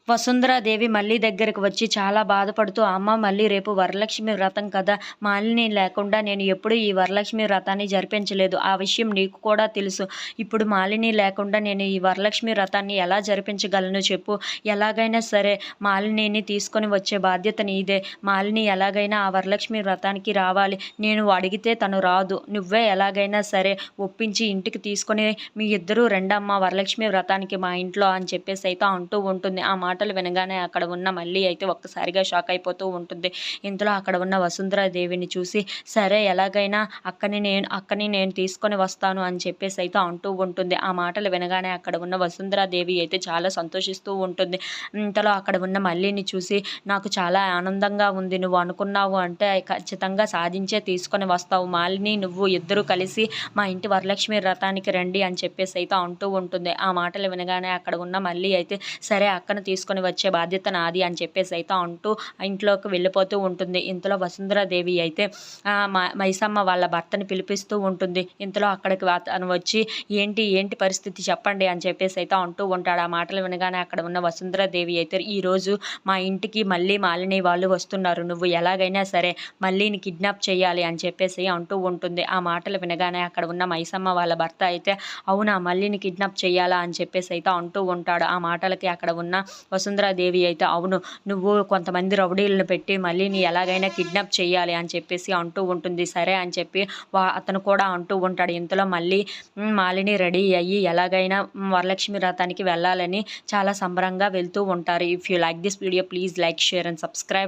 వసుంధరాదేవి మళ్ళీ దగ్గరకు వచ్చి చాలా బాధపడుతూ, అమ్మ మళ్ళీ రేపు వరలక్ష్మి వ్రతం కదా! మాలిని లేకుండా నేను ఎప్పుడూ ఈ వరలక్ష్మి వ్రతాన్ని జరిపించలేదు. ఆ విషయం నీకు కూడా తెలుసు. ఇప్పుడు మాలిని లేకుండా నేను ఈ వరలక్ష్మి వ్రతాన్ని ఎలా జరిపించగలను చెప్పు? ఎలాగైనా సరే మాలినిని తీసుకొని వచ్చే బాధ్యత నీదే. మాలిని ఎలాగైనా ఆ వరలక్ష్మి వ్రతానికి రావాలి. నేను అడిగితే తను రాదు. నువ్వే ఎలాగైనా సరే ఒప్పించి ఇంటికి తీసుకొని మీ ఇద్దరూ రండమ్మా వరలక్ష్మి వ్రతానికి మా ఇంట్లో అని చెప్పేసి అయితే అంటూ ఉంటుంది. ఆ మాటలు వినగానే అక్కడ ఉన్న మల్లి అయితే ఒక్కసారిగా షాక్ అయిపోతూ ఉంటుంది. ఇంతలో అక్కడ ఉన్న వసుంధరాదేవిని చూసి, సరే ఎలాగైనా అక్కని నేను తీసుకొని వస్తాను అని చెప్పేసి అయితే అంటూ ఉంటుంది. ఆ మాటలు వినగానే అక్కడ ఉన్న వసుంధరాదేవి అయితే చాలా సంతోషిస్తూ ఉంటుంది. ఇంతలో అక్కడ ఉన్న మల్లిని చూసి, నాకు చాలా ఆనందంగా ఉంది. నువ్వు అనుకున్నావు అంటే ఖచ్చితంగా సాధించే తీసుకొని వస్తావు. మాలిని నువ్వు ఇద్దరు కలిసి మా ఇంటి వరలక్ష్మి వ్రతానికి రండి అని చెప్పేసి అయితే అంటూ ఉంటుంది. ఆ మాటలు వినగానే అక్కడ ఉన్న మల్లి అయితే, సరే అక్కను తీసుకొని వచ్చే బాధ్యత నాది అని చెప్పేసి అయితే అంటూ ఇంట్లోకి వెళ్ళిపోతూ ఉంటుంది. ఇంతలో వసుంధరాదేవి అయితే మైసమ్మ వాళ్ళ భర్తని పిలిపిస్తూ ఉంటుంది. ఇంతలో అక్కడికి అతను వచ్చి, ఏంటి పరిస్థితి చెప్పండి అని చెప్పేసి అయితే అంటూ ఉంటాడు. ఆ మాటలు వినగానే అక్కడ ఉన్న వసుంధరాదేవి అయితే, ఈరోజు మా ఇంటికి మళ్ళీ మాలిని వాళ్ళు వస్తున్నారు. నువ్వు ఎలాగైనా సరే మళ్ళీని కిడ్నాప్ చేయాలి అని చెప్పేసి అంటూ ఉంటుంది. ఆ మాటలు వినగానే అక్కడ ఉన్న మైసమ్మ వాళ్ళ భర్త అయితే, అవునా మళ్ళీని కిడ్నాప్ చేయాలా అని చెప్పేసి అయితే అంటూ ఉంటాడు. ఆ మాటలకి అక్కడ ఉన్న వసుంధరాదేవి అయితే, అవును నువ్వు కొంతమంది రౌడీలను పెట్టి మళ్ళీని ఎలాగైనా కిడ్నాప్ చేయాలి అని చెప్పేసి అంటూ ఉంటుంది. సరే అని చెప్పి అతను కూడా అంటూ ఉంటాడు. ఇంతలో మళ్ళీ మాలిని రెడీ అయ్యి ఎలాగైనా వరలక్ష్మి వ్రతానికి వెళ్ళాలని చాలా సంబరంగా వెళ్తూ ఉంటారు. If you like this video please like, share and subscribe.